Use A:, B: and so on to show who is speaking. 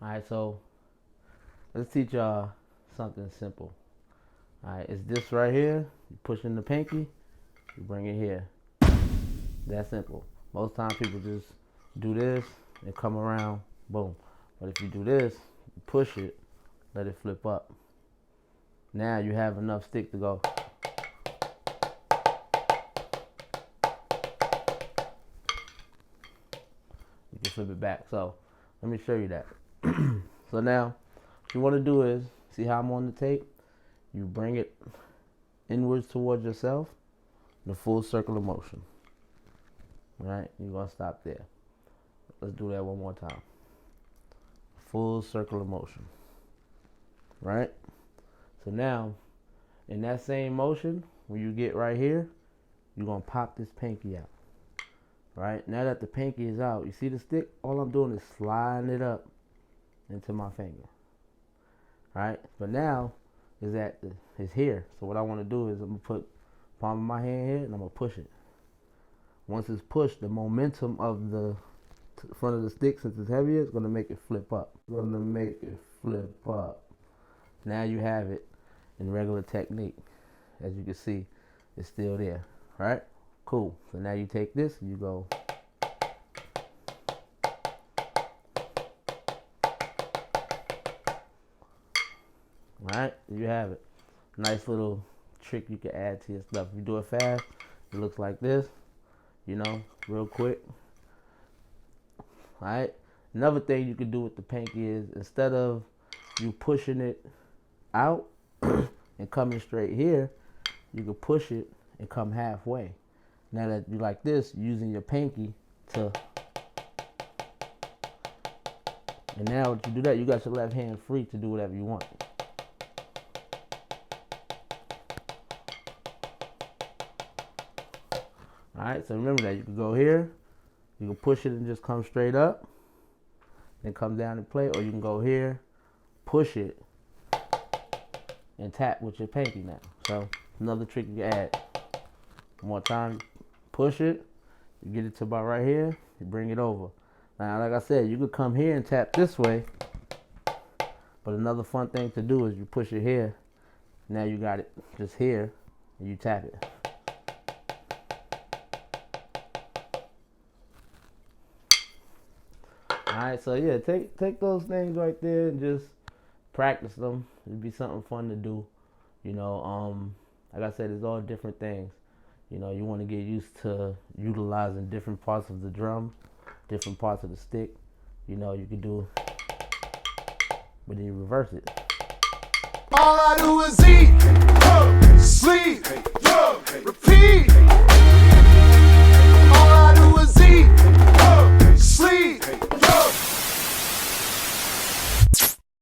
A: Alright, so let's teach y'all something simple. Alright, it's this right here. You push in the pinky, you bring it here. That simple. Most times people just do this and come around, boom. But if you do this, you push it, let it flip up. Now you have enough stick to go. You can flip it back. So let me show you that. So now what you want to do is, see how I'm on the tape? You bring it inwards towards yourself, the full circle of motion. Right? You're going to stop there. Let's do that one more time. Full circle of motion. Right? So now, in that same motion, when you get right here, you're going to pop this pinky out. Right? Now that the pinky is out, you see the stick? All I'm doing is sliding it up into my finger. Right? But now, it's here. So what I want to do is I'm going to put palm of my hand here and I'm going to push it. Once it's pushed, the momentum of the front of the stick, since it's heavier, it's going to make it flip up. Now you have it in regular technique. As you can see, it's still there. Right? Cool. So now you take this and you go. Right? You have it. Nice little trick you can add to your stuff. If you do it fast, it looks like this. You know, real quick. Alright? Another thing you can do with the pinky is, instead of you pushing it out and coming straight here, you can push it and come halfway. Now that you like this, using your pinky to, and now when you do that, you got your left hand free to do whatever you want. Alright, so remember that you can go here, you can push it and just come straight up, then come down and play, or you can go here, push it, and tap with your pinky now. So another trick you can add. One more time, push it, you get it to about right here, you bring it over. Now, like I said, you could come here and tap this way, but another fun thing to do is you push it here, now you got it just here, and you tap it. Alright, so yeah, take those things right there and just practice them. It'd be something fun to do. You know, like I said, it's all different things. You know, you want to get used to utilizing different parts of the drum, different parts of the stick. You know, you can do, but then you reverse it.
B: All I do is eat.